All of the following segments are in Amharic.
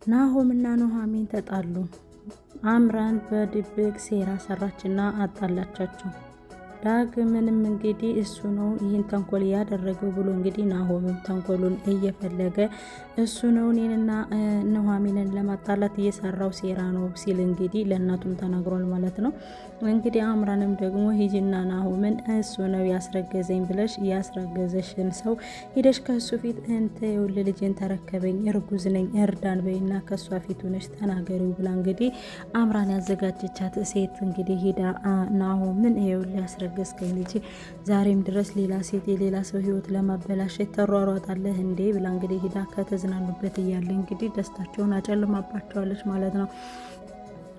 ናሆምና ኑሃሚን ተጣሉ። አምራን በድብቅ ሴራ ሰራችና አጣላቻቸው። ዳግምንም እንግዲህ እሱ ነው ይህን ተንኮል ያደረገው ብሎ እንግዲህ ናሆምም ተንኮሉን እየፈለገ እሱ ነው እኔንና ኑሃሚንን ለማጣላት እየሰራው ሴራ ነው ሲል እንግዲህ ለእናቱም ተናግሯል ማለት ነው። እንግዲህ አምራንም ደግሞ ሂጂና ናሆምን እሱ ነው ያስረገዘኝ ብለሽ ያስረገዘሽን ሰው ሂደሽ ከሱ ፊት እንተ የውል ልጅን ተረከበኝ እርጉዝ ነኝ እርዳን በይና ከሷ ፊት ሆነሽ ተናገሪው ብላ እንግዲህ አምራን ያዘጋጀቻት ሴት እንግዲህ ሂዳ ናሆምን የውል ያስረገዝከኝ ልጅ ዛሬም ድረስ ሌላ ሴት የሌላ ሰው ህይወት ለማበላሸት ተሯሯጣለህ እንዴ ብላ እንግዲህ ሂዳ ከተዝናኑበት እያለ እንግዲህ ደስታቸውን አጨልማባቸዋለች ማለት ነው።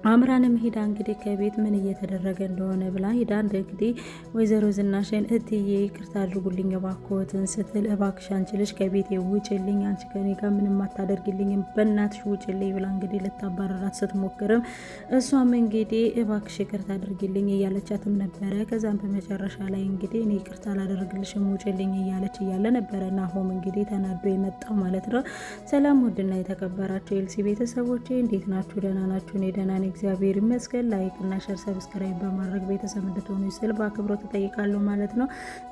አምራንም ሂዳ እንግዲህ ከቤት ምን እየተደረገ እንደሆነ ብላ ሂዳ እንግዲህ ወይዘሮ ዝናሽን እትዬ ይቅርታ አድርጉልኝ እባክዎትን ስትል እባክሽ አንቺ ልጅ ከቤት ውጭልኝ፣ አንቺ ከኔ ጋር ምንም አታደርግልኝም፣ በእናትሽ ውጭልኝ ብላ እንግዲህ ልታባረራት ስትሞክርም እሷም እንግዲህ እባክሽ ይቅርታ አድርግልኝ እያለቻትም ነበረ። ከዛም በመጨረሻ ላይ እንግዲህ እኔ ይቅርታ አላደርግልሽም ውጭልኝ እያለች እያለ ነበረ ናሆም እንግዲህ ተናዶ የመጣው ማለት ነው። ሰላም ውድና የተከበራችሁ የኤልሲ ቤተሰቦቼ እንዴት ናችሁ? ደህና ናችሁ? እኔ ደህና ነኝ እግዚአብሔር ይመስገን። ላይክ እና ሼር ሰብስክራይብ በማድረግ ቤተሰብ እንድትሆኑ ስል በአክብሮት ተጠይቃለሁ ማለት ነው።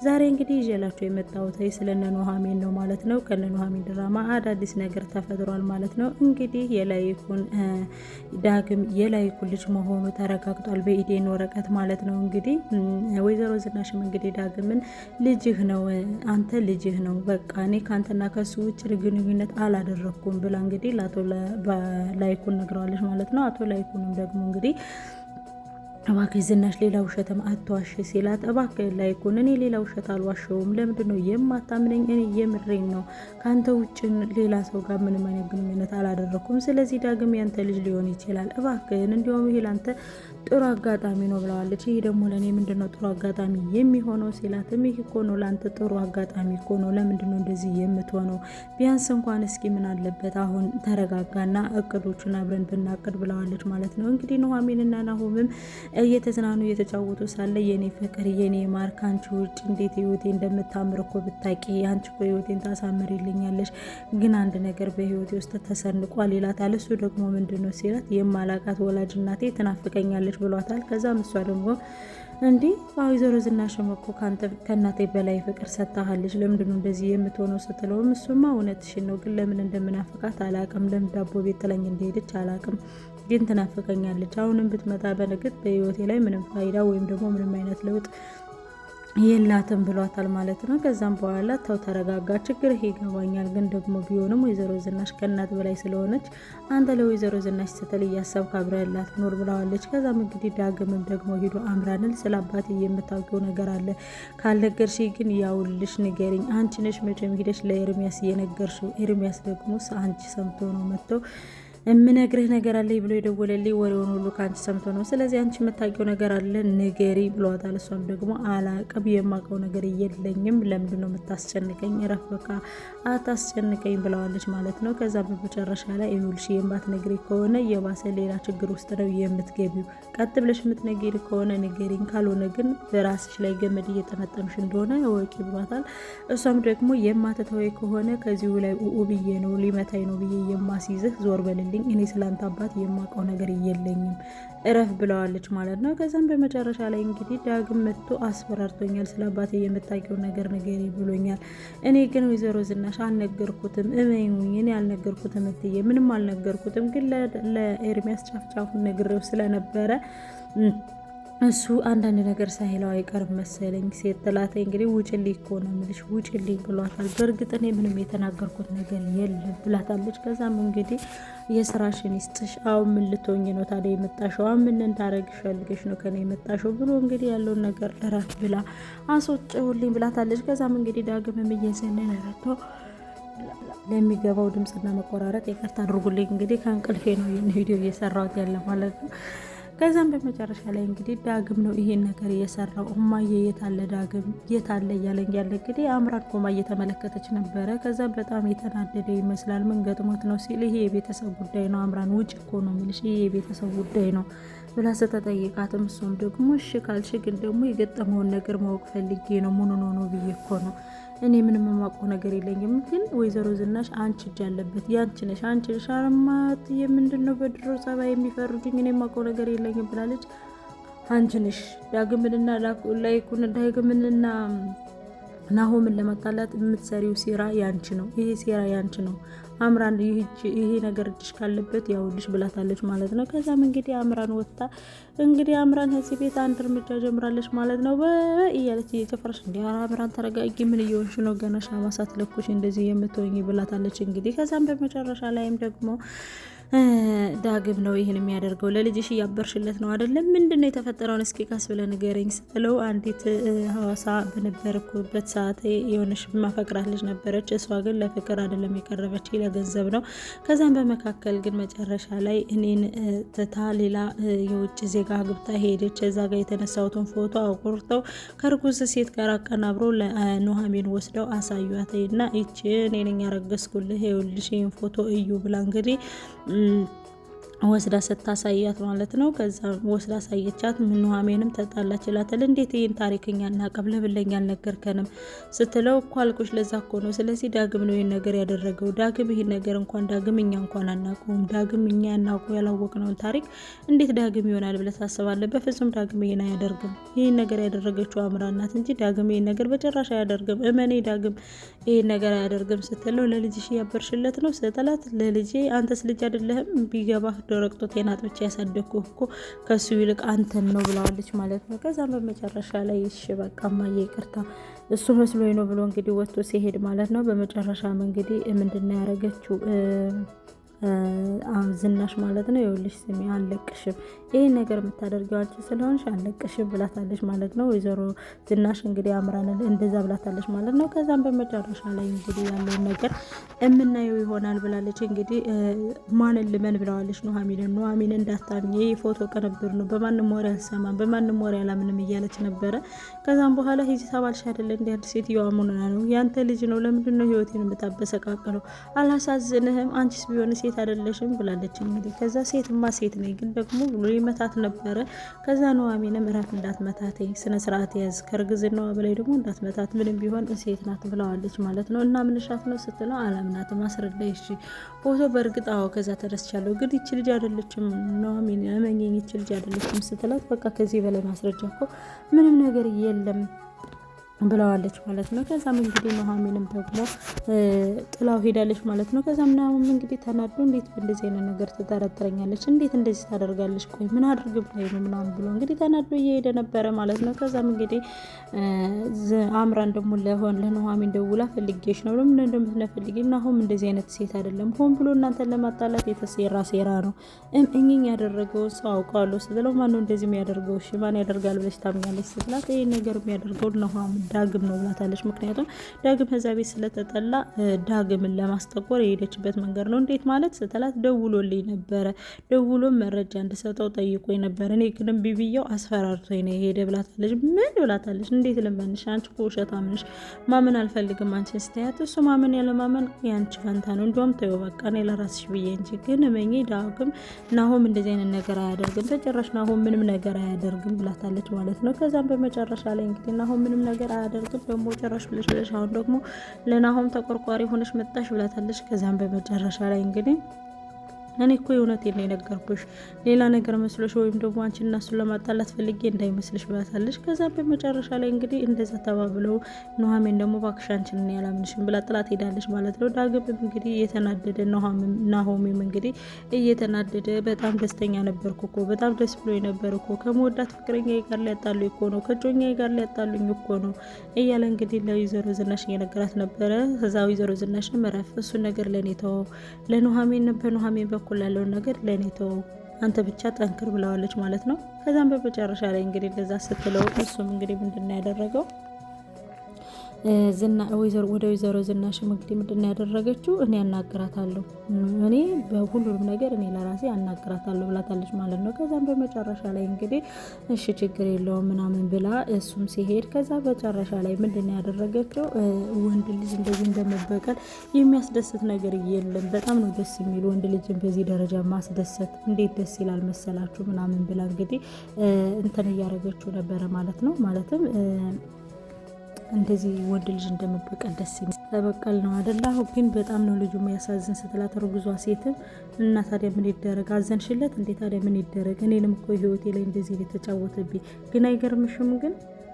ዛሬ እንግዲህ ይዤላችሁ የመጣሁት ስለነ ኑሃሚን ነው ማለት ነው። ከነ ኑሃሚን ድራማ አዳዲስ ነገር ተፈጥሯል ማለት ነው። እንግዲህ የላይኩን ዳግም የላይኩን ልጅ መሆኑ ተረጋግጧል በኢዴን ወረቀት ማለት ነው። እንግዲህ ወይዘሮ ዝናሽም እንግዲህ ዳግምን ልጅህ ነው አንተ ልጅህ ነው በቃ እኔ ካንተና ከሱ ውጭ ግንኙነት አላደረኩም ብላ እንግዲህ ለአቶ ላይኩን ነግረዋለች ማለት ነው። አቶ ላይኩን ደግሞ እንግዲህ እባክህ ዝናሽ ሌላ ውሸትም አትዋሽ ሲላት፣ እባክህ ላይኩን እኔ ሌላ ውሸት አልዋሸውም፣ ለምንድን ነው የማታምነኝ? እኔ የምሬን ነው፣ ካንተ ውጭ ሌላ ሰው ጋር ምንም አይነት ግንኙነት አላደረኩም። ስለዚህ ዳግም ያንተ ልጅ ሊሆን ይችላል፣ እባክህን እንዲሁም ይሄ ላንተ ጥሩ አጋጣሚ ነው ብለዋለች። ይሄ ደግሞ ለእኔ ምንድን ነው ጥሩ አጋጣሚ የሚሆነው ሲላትም፣ ይህ እኮ ነው ለአንተ ጥሩ አጋጣሚ እኮ ነው፣ ለምንድን ነው እንደዚህ የምትሆነው? ቢያንስ እንኳን እስኪ ምን አለበት አሁን ተረጋጋና እቅዶቹን አብረን ብናቅድ ብለዋለች ማለት ነው። እንግዲህ ኑሃሚንና ናሆምም እየተዝናኑ እየተጫወቱ ሳለ የኔ ፍቅር የኔ ማር ካንቺ ውጭ እንዴት ህይወቴ እንደምታምር እኮ ብታቂ፣ አንቺ እኮ ህይወቴን ታሳምሪልኛለሽ፣ ግን አንድ ነገር በህይወቴ ውስጥ ተሰንቋል ይላታል። እሱ ደግሞ ምንድነው ሲላት፣ የማላቃት ወላጅ እናቴ ትናፍቀኛለች ብሏታል። ከዛም እሷ ደግሞ እንዲህ ወይዘሮ ዝናሽም እኮ ከእናቴ በላይ ፍቅር ሰጥታሃለች፣ ለምንድነው እንደዚህ የምትሆነው ስትለውም እሱማ እውነትሽን ነው፣ ግን ለምን እንደምናፍቃት አላቅም፣ ለምን ዳቦ ቤት ጥለኝ እንደሄደች አላቅም፣ ግን ትናፍቀኛለች። አሁንም ብትመጣ በንግድ በህይወቴ ላይ ምንም ፋይዳ ወይም ደግሞ ምንም አይነት ለውጥ የላትም ብሏታል ማለት ነው። ከዛም በኋላ ተው ተረጋጋ፣ ችግር ይገባኛል፣ ግን ደግሞ ቢሆንም ወይዘሮ ዝናሽ ከእናት በላይ ስለሆነች አንተ ለወይዘሮ ዝናሽ ስትል እያሰብክ አብረህላት ኖር ብለዋለች። ከዛም እንግዲህ ዳግምም ደግሞ ሂዶ አምራንን ስለ አባቴ የምታውቂው ነገር አለ ካልነገርሽ ግን ያውልሽ ንገሪኝ፣ አንቺ ነሽ መቼም ሂደሽ ለኤርሚያስ እየነገርሽው፣ ኤርሚያስ ደግሞ አንቺ ሰምቶ ነው መጥቶ የምነግርህ ነገር አለ ብሎ የደወለልኝ ወሬውን ሁሉ ከአንቺ ሰምቶ ነው። ስለዚህ አንቺ የምታውቂው ነገር አለ ንገሪ ብሏታል። እሷም ደግሞ አላቅም የማውቀው ነገር የለኝም፣ ለምንድን ነው የምታስጨንቀኝ? እረፍ በቃ አታስጨንቀኝ ብለዋለች ማለት ነው። ከዛ በመጨረሻ ላይ ይኸውልሽ የማትነግሪ ከሆነ የባሰ ሌላ ችግር ውስጥ ነው የምትገቢው። ቀጥ ብለሽ የምትነግሪ ከሆነ ንገሪኝ፣ ካልሆነ ግን በራስሽ ላይ ገመድ እየጠመጠምሽ እንደሆነ እወቂ ብሏታል። እሷም ደግሞ የማትተወይ ከሆነ ከዚሁ ላይ ብዬ ነው ሊመታኝ ነው ብዬ የማስይዝህ ዞር በልልኝ፣ እኔ ስላንተ አባት የማውቀው ነገር የለኝም እረፍ ብለዋለች ማለት ነው። ከዛም በመጨረሻ ላይ እንግዲህ ዳግም መጥቶ አስፈራርቶኛል፣ ስለ አባቴ የምታውቂው ነገር ንገሪ ብሎኛል። እኔ ግን ወይዘሮ ዝናሽ አልነገርኩትም፣ እመኑኝ እኔ አልነገርኩትም፣ እትዬ ምንም አልነገርኩትም፣ ግን ለኤርሚያስ ጫፍጫፉን ነግሬው ስለነበረ እሱ አንዳንድ ነገር ሳይለው አይቀርም መሰለኝ ሴት ጥላቴ እንግዲህ ውጭልኝ እኮ ነው የምልሽ ውጭልኝ ብሏታል። በእርግጥ እኔ ምንም የተናገርኩት ነገር የለም ብላታለች። ከዛም እንግዲህ የስራሽን ይስጥሽ፣ አሁን ምን ልትሆኝ ነው ታዲያ የመጣሽው? ምን እንዳረግሽ ፈልገሽ ነው ከኔ የመጣሽው ብሎ እንግዲህ ያለውን ነገር እረፍ ብላ አስወጭውልኝ ብላታለች። ከዛም እንግዲህ ዳግምም እየዘነነ ረቶ ለሚገባው ድምጽና መቆራረጥ ይቅርታ አድርጉልኝ፣ እንግዲህ ከእንቅልፌ ነው ይህን ቪዲዮ እየሰራሁት ያለ ማለት ነው። ከዛም በመጨረሻ ላይ እንግዲህ ዳግም ነው ይሄን ነገር እየሰራው። እማዬ የታለ ዳግም የታለ እያለኝ ያለ እንግዲህ አምራን ቆማ እየተመለከተች ነበረ። ከዛም በጣም የተናደደ ይመስላል። ምን ገጥሞት ነው ሲል ይሄ የቤተሰብ ጉዳይ ነው አምራን ውጭ እኮ ነው የሚልሽ፣ ይሄ የቤተሰብ ጉዳይ ነው ብላ ስትጠይቃትም እሷም ደግሞ እሺ ካልሽ ግን ደግሞ የገጠመውን ነገር ማወቅ ፈልጌ ነው ምን ሆኖ ነው ብዬ እኮ ነው እኔ ምንም የማውቀው ነገር የለኝም። ግን ወይዘሮ ዝናሽ አንቺ እጅ አለበት፣ ያንቺ ነሽ፣ አንቺ ነሽ አረማት የምንድነው በድሮ ጸባይ የሚፈርዱኝ? እኔ የማውቀው ነገር የለኝም ብላለች። አንቺ ነሽ ዳግምንና ናሆምን ለመጣላት የምትሰሪው ሴራ ያንቺ ነው። ይሄ ሴራ ያንቺ ነው አምራን፣ ይሄ ነገር እጅሽ ካለበት ያውልሽ ብላታለች ማለት ነው። ከዛም እንግዲህ አምራን ወጥታ እንግዲህ አምራን ከዚህ ቤት አንድ እርምጃ ጀምራለች ማለት ነው። እያለች እየጨፈረች እንዲ አምራን ተረጋጊ፣ ምን እየሆንሽ ነው? ገና ሻማ ሳትለኩሽ እንደዚህ የምትሆኝ ብላታለች እንግዲህ። ከዛም በመጨረሻ ላይም ደግሞ ዳግም ነው ይህን የሚያደርገው። ለልጅሽ እያበርሽለት ነው አይደለም? ምንድነው የተፈጠረውን እስኪ ቀስ ብለህ ንገረኝ ስትለው አንዲት ሐዋሳ በነበርኩበት ሰዓት የሆነሽ ማፈቅራት ልጅ ነበረች። እሷ ግን ለፍቅር አይደለም የቀረበች ለገንዘብ ነው። ከዛም በመካከል ግን መጨረሻ ላይ እኔን ትታ ሌላ የውጭ ዜጋ ግብታ ሄደች። እዛ ጋር የተነሳሁትን ፎቶ አቁርጠው ከርጉዝ ሴት ጋር አቀናብረው ለኑሐሚን ወስደው አሳዩት እና ይቺ እኔ ነኝ ያረገዝኩልህ ይኸውልሽ ይሄን ፎቶ እዩ ብላ እንግዲህ ወስዳ ስታሳያት ማለት ነው። ከዛ ወስዳ ሳየቻት ኑሐሚንም ተጣላች ይላታል። እንዴት ይህን ታሪክኛ እናቀብ ለብለኛ አልነገርከንም ስትለው እኮ አልኩሽ ለዛ እኮ ነው። ስለዚህ ዳግም ነው ይህን ነገር ያደረገው። ዳግም ይህን ነገር እንኳን ዳግም እኛ እንኳን አናውቀውም። ዳግም እኛ ያላወቅነውን ታሪክ እንዴት ዳግም ይሆናል ብለህ ታስባለህ? በፍጹም ዳግም ይህን አያደርግም። ይህን ነገር ያደረገችው አምራን ናት እንጂ ዳግም ይህን ነገር በጭራሽ አያደርግም። እመኔ ዳግም ይህን ነገር አያደርግም ስትለው ለልጅሽ ያበርሽለት ነው ስትላት ለልጄ አንተስ ልጅ አይደለህም ቢገባ ደረቅቶ ጤናት ብቻ ያሳደግኩ እኮ ከሱ ይልቅ አንተን ነው ብለዋለች ማለት ነው። ከዛም በመጨረሻ ላይ እሺ በቃ እማዬ ይቅርታ እሱ መስሎኝ ነው ብሎ እንግዲህ ወጥቶ ሲሄድ ማለት ነው። በመጨረሻም እንግዲህ ምንድነው ያደረገችው ዝናሽ ማለት ነው። ይኸውልሽ ስሚ አልለቅሽም፣ ይሄን ነገር የምታደርጊው አንቺ ስለሆንሽ አልለቅሽም ብላታለች ማለት ነው። ወይዘሮ ዝናሽ እንግዲህ አምራንን እንደዛ ብላታለች ማለት ነው። ከዛም በመጨረሻ ላይ እንግዲህ ያለውን ነገር የምናየው ይሆናል ብላለች። እንግዲህ ማንን ልመን ብለዋለች ኑሐሚንን እንዳታምኝ፣ ይሄ ፎቶ ቅንብር ነው፣ በማንም ወሬ አልሰማም፣ በማንም ወሬ አላምንም እያለች ነበረ። ከዛም በኋላ ሂጂ ተባልሽ አይደለ እንደ አንድ ሴትዮዋ ሙና ነው ያንተ ልጅ ነው፣ ለምንድን ነው ህይወቴን የምታበሰቃቅለው? አላሳዝንህም? አንቺስ ቢሆን ሴት አይደለሽም ብላለች እንግዲህ። ከዛ ሴትማ ሴት ነኝ ግን ደግሞ ብሎ ይመታት ነበረ። ከዛ ኑሐሚንም እረፍ እንዳትመታት፣ ስነ ስርዓት ያዝ፣ ከእርግዝናዋ በላይ ደግሞ እንዳትመታት፣ ምንም ቢሆን ሴት ናት ብለዋለች ማለት ነው። እና ምንሻት ነው ስትለው አላምናትም፣ አስረዳይ እሺ ፎቶ በእርግጥ አዎ ከዛ ተረስቻለሁ፣ ግን ይቺ ልጅ አይደለችም ኑሐሚን እመኚኝ፣ ይቺ ልጅ አይደለችም ስትላት በቃ ከዚህ በላይ ማስረጃ እኮ ምንም ነገር የለም ብለዋለች ማለት ነው። ከዛም እንግዲህ ኑሐሚንም ደግሞ ጥላው ሄዳለች ማለት ነው። ከዛም ናሆም እንግዲህ ተናዶ እንዴት በእንደዚህ አይነት ነገር ትጠረጥረኛለች? እንዴት እንደዚህ ታደርጋለች? ቆይ ምን አድርግ ብላይ ነው ምናምን ብሎ እንግዲህ ተናዶ እየሄደ ነበረ ማለት ነው። ከዛም እንግዲህ አምራን ደግሞ ለኑሐሚን ደውላ ፈልጌሽ ነው ለምን እንደምትፈልጊ ናሆም እንደዚህ አይነት ሴት አይደለም፣ ሆን ብሎ እናንተን ለማጣላት የተሰራ ሴራ ነው፣ እኝኝ ያደረገው ሰው አውቃለሁ ስትለው ማነው እንደዚህ የሚያደርገው? እሺ ማን ያደርጋል ብለሽ ታምኛለች ስትላት ይሄ ነገር የሚያደርገው ኑሐሚን ዳግም ነው ብላታለች። ምክንያቱም ዳግም ከዛ ቤት ስለተጠላ ዳግምን ለማስጠቆር የሄደችበት መንገድ ነው። እንዴት ማለት ስትላት ደውሎልኝ ነበረ፣ ደውሎ መረጃ እንድሰጠው ጠይቆኝ ነበር፣ እኔ ግን ቢብየው አስፈራርቶኝ ነው የሄደ ብላታለች። ምን ብላታለች? እንዴት ልመንሽ? አንቺ እኮ ውሸታም ነሽ፣ ማመን አልፈልግም አንቺን ስትያት፣ እሱ ማመን ያለማመን ያንቺ ፈንታ ነው፣ እንዲያውም ተይው በቃ እኔ ለራስሽ ብዬ እንጂ ግን እመኚ ዳግም ናሆም እንደዚህ አይነት ነገር አያደርግም፣ በጭራሽ ናሆም ምንም ነገር አያደርግም ብላታለች ማለት ነው። ከዛም በመጨረሻ ላይ እንግዲህ ናሆም ምንም ነገር አያደርግም ደግሞ ጭራሽ ብለሽ አሁን ደግሞ ለናሆም ተቆርቋሪ ሆነሽ መጣሽ ብላታለች። ከዛም በመጨረሻ ላይ እንግዲህ እኔ እኮ የእውነቴን ነው የነገርኩሽ፣ ሌላ ነገር መስሎሽ ወይም ደግሞ አንቺ እና እሱን ለማጣላት ፈልጌ እንዳይመስልሽ ብላታለች። ከዛም በመጨረሻ ላይ እንግዲህ እንደዛ ተባብለው ኑሐሚን ደግሞ እባክሽ አንቺን እኔ አላምንሽም ብላ ጥላት ሄዳለች ማለት ነው። ዳግም እንግዲህ እየተናደደ ናሆሚም እንግዲህ እየተናደደ በጣም ደስተኛ ነበርኩ እኮ በጣም ደስ ብሎኝ ነበር እኮ ከመወዳት ፍቅረኛ ጋር ሊያጣሉኝ እኮ ነው፣ ከጮኛ ጋር ሊያጣሉኝ እኮ ነው እያለ እንግዲህ ለወይዘሮ ዝናሽ እየነገራት ነበረ። ከዛ ወይዘሮ ዝናሽ መረፍ እሱን ነገር ለኔ ተወው፣ ለኑሐሚን በኑሐሚን በኩል ያለውን ነገር ለኔ ተወው፣ አንተ ብቻ ጠንክር ብለዋለች ማለት ነው። ከዛም በመጨረሻ ላይ እንግዲህ እንደዛ ስትለው እሱም እንግዲህ ምንድነው ያደረገው ወደ ወይዘሮ ዝናሽም እንግዲህ ምንድነው ያደረገችው? እኔ አናግራታለሁ፣ እኔ በሁሉም ነገር እኔ ለራሴ አናግራታለሁ ብላታለች ማለት ነው። ከዛም በመጨረሻ ላይ እንግዲህ እሺ ችግር የለውም ምናምን ብላ እሱም ሲሄድ ከዛ በመጨረሻ ላይ ምንድነው ያደረገችው? ወንድ ልጅ እንደዚህ እንደመበቀል የሚያስደስት ነገር የለም። በጣም ነው ደስ የሚል ወንድ ልጅን በዚህ ደረጃ ማስደሰት እንዴት ደስ ይላል መሰላችሁ ምናምን ብላ እንግዲህ እንትን እያደረገችው ነበረ ማለት ነው። ማለትም እንደዚህ ወንድ ልጅ እንደመበቀል ደስ የሚል ተበቀል ነው አይደል? አሁን ግን በጣም ነው ልጁ የሚያሳዝን ስትላት ርጉዟ ሴትም እና ታዲያ ምን ይደረግ አዘንሽለት እንዴ? ታዲያ ምን ይደረግ? እኔንም እኮ ህይወቴ ላይ እንደዚህ የተጫወተብኝ ግን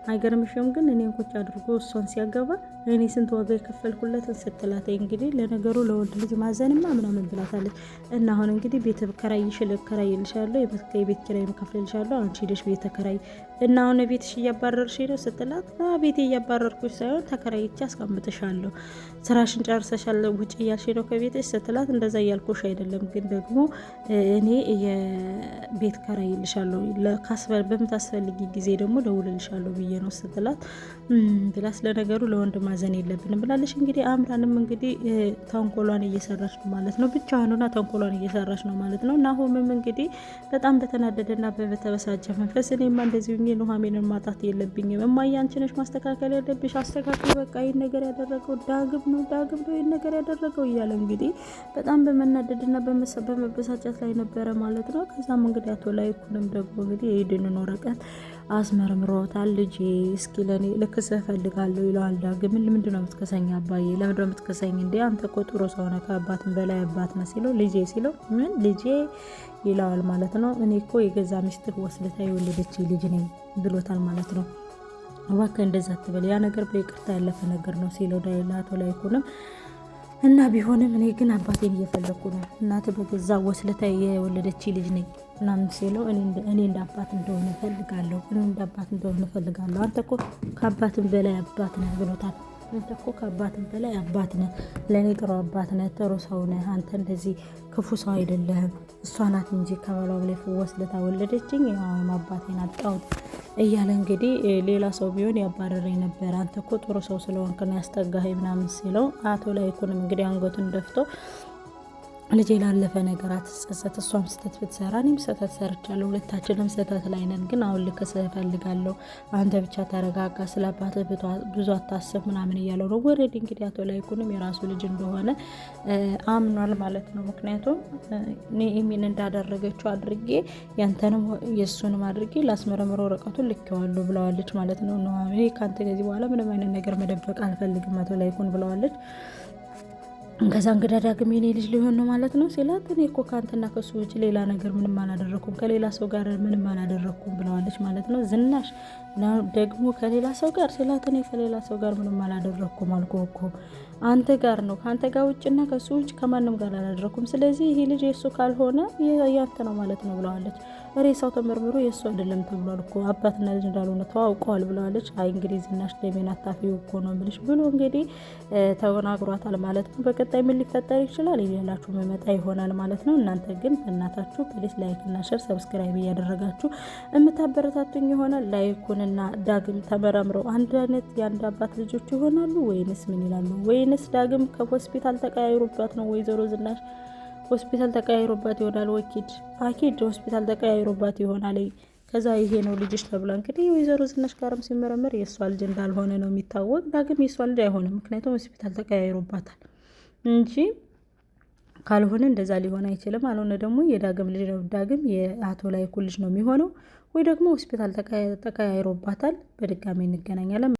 አይገርምሽም ግን እኔን ቁጭ አድርጎ እሷን ሲያገባ እኔ ስንት ዋጋ የከፈልኩለትን ስትላት እንግዲህ ለነገሩ ለወንድ ልጅ ማዘንማ ምናምን ብላታለች። እና አሁን እንግዲህ ቤት ከራይልሻለሁ የቤት ኪራይ ከፍልልሻለሁ አንቺ ሄደሽ ቤት ተከራይ እና አሁን ቤትሽ እያባረርሽ ነው ስትላት ቤቴ እያባረርኩሽ ሳይሆን ተከራይቼ አስቀምጥሻለሁ ስራሽን ጨርሰሻል ውጭ እያልሽ ነው ከቤትሽ ስትላት እንደዛ እያልኩሽ አይደለም ግን ደግሞ እኔ የቤት ከራይልሻለሁ በምታስፈልጊ ጊዜ ደግሞ ደውልልሻለሁ ብዬ ነው ስትላት ብላስ ለነገሩ ለወንድ ማዘን የለብንም ብላለች። እንግዲህ አምራንም እንግዲህ ተንኮሏን እየሰራች ነው ማለት ነው። ብቻዋንና ተንኮሏን እየሰራች ነው ማለት ነው። ናሆምም እንግዲህ በጣም በተናደደና በተበሳጨ መንፈስ እኔማ እንደዚሁ ኑሐሚንን ማጣት የለብኝም እማዬ አንቺ ነሽ ማስተካከል ያለብሽ አስተካክል በቃ ይህን ነገር ያደረገው ዳግም ነው ይህን ነገር ያደረገው እያለ እንግዲህ በጣም በመናደድና በመበሳጨት ላይ ነበረ ማለት ነው። ከዛም እንግዲህ አቶ ላይኩንም ደግሞ እንግዲህ የሄድንን ወረቀት አስመርምሮታል። ልጄ እስኪ ለኔ ልክስህ እፈልጋለሁ ይለዋል። ዳግም ምንድነው የምትከሰኝ አባዬ ለምንድነው የምትከሰኝ እንዴ አንተ እኮ ጥሩ ሰው ነህ ከአባትም በላይ አባት ነህ ሲለው ልጄ ሲለው ምን ልጄ ይለዋል ማለት ነው። እኔ እኮ የገዛ ሚስትህ ወስልታ የወለደች ልጅ ነኝ ብሎታል ማለት ነው። እባክህ እንደዛ አትበል ያ ነገር በይቅርታ ያለፈ ነገር ነው ሲለው አቶ ላይኩንም እና ቢሆንም እኔ ግን አባቴን እየፈለኩ ነው እናት በገዛ ወስልታ የወለደች ልጅ ነኝ ምናምን ሲለው እኔ እንደ አባት እንደሆነ እፈልጋለሁ አንተ እኮ ከአባትም በላይ አባት ነህ ብሎታል። አንተ እኮ ከአባትም በላይ አባት ነህ ለእኔ ጥሩ አባት ነህ ጥሩ ሰው ነህ አንተ እንደዚህ ክፉ ሰው አይደለህም እሷ ናት እንጂ ከባሏ በላይ ወስልታ ወለደችኝ አሁን አባቴን አጣሁት እያለ እንግዲህ ሌላ ሰው ቢሆን ያባረረኝ ነበር አንተ እኮ ጥሩ ሰው ስለሆንክ ነው ያስጠጋኸኝ ምናምን ሲለው አቶ ላይኩንም እንግዲህ አንገቱን ደፍቶ ልጄ ላለፈ ነገር አትጸጸት እሷም ስህተት ብትሰራ እኔም ስህተት ሰርቻለሁ ሁለታችንም ስህተት ላይ ነን ግን አሁን ልክስህ እፈልጋለሁ አንተ ብቻ ተረጋጋ ስለ አባትህ ብዙ አታስብ ምናምን እያለው ነው። ወረድ እንግዲህ አቶ ላይኩንም የራሱ ልጅ እንደሆነ አምኗል ማለት ነው። ምክንያቱም ኑሐሚን እንዳደረገችው አድርጌ ያንተንም የእሱንም አድርጌ ላስመረምረ ወረቀቱን ልኬዋለሁ ብለዋለች ማለት ነው። ኑሐሚን ከአንተ ከዚህ በኋላ ምንም አይነት ነገር መደበቅ አልፈልግም አቶ ላይኩን ብለዋለች። ከዛ እንግዳ ዳግም የኔ ልጅ ሊሆን ነው ማለት ነው ሲላት እኔ እኮ ከአንተና ከሱ ውጭ ሌላ ነገር ምንም አላደረኩም ከሌላ ሰው ጋር ምንም አላደረኩም ብለዋለች ማለት ነው። ዝናሽ ደግሞ ከሌላ ሰው ጋር ሲላት እኔ ከሌላ ሰው ጋር ምንም አላደረኩም አልኩህ እኮ አንተ ጋር ነው ከአንተ ጋር ውጭና ከሱ ውጭ ከማንም ጋር አላደረኩም ስለዚህ ይሄ ልጅ የእሱ ካልሆነ ያንተ ነው ማለት ነው ብለዋለች። ሬሳው ተመርምሮ የእሱ አይደለም ተብሏል እኮ አባትና ልጅ እንዳልሆነ ተዋውቀዋል ብለዋለች። አይ እንግዲህ ዝናሽ ደሜን አታፊው እኮ ነው ብልሽ ብሎ እንግዲህ ተወናግሯታል ማለት ነው። በቀጣይ ምን ሊፈጠር ይችላል እያላችሁ መመጣ ይሆናል ማለት ነው። እናንተ ግን በእናታችሁ ፕሊስ ላይክ እና ሼር ሰብስክራይብ እያደረጋችሁ የምታበረታቱኝ ይሆናል። ላይኩንና ዳግም ተመራምረው አንድ አይነት የአንድ አባት ልጆች ይሆናሉ ወይንስ ምን ይላሉ? ወይንስ ዳግም ከሆስፒታል ተቀያይሩባት ነው ወይዘሮ ዝናሽ ሆስፒታል ተቀያይሮባት ይሆናል አኪድ ሆስፒታል ተቀያይሮባት ይሆናል። ከዛ ይሄ ነው ልጅሽ ተብላ እንግዲህ ወይዘሮ ዝናሽ ጋርም ሲመረመር የእሷ ልጅ እንዳልሆነ ነው የሚታወቅ። ዳግም የእሷ ልጅ አይሆንም ምክንያቱም ሆስፒታል ተቀያይሮባታል እንጂ ካልሆነ እንደዛ ሊሆን አይችልም። አልሆነ ደግሞ የዳግም ልጅ ነው ዳግም የአቶ ላይኩን ልጅ ነው የሚሆነው ወይ ደግሞ ሆስፒታል ተቀያይሮባታል። በድጋሚ እንገናኛለን።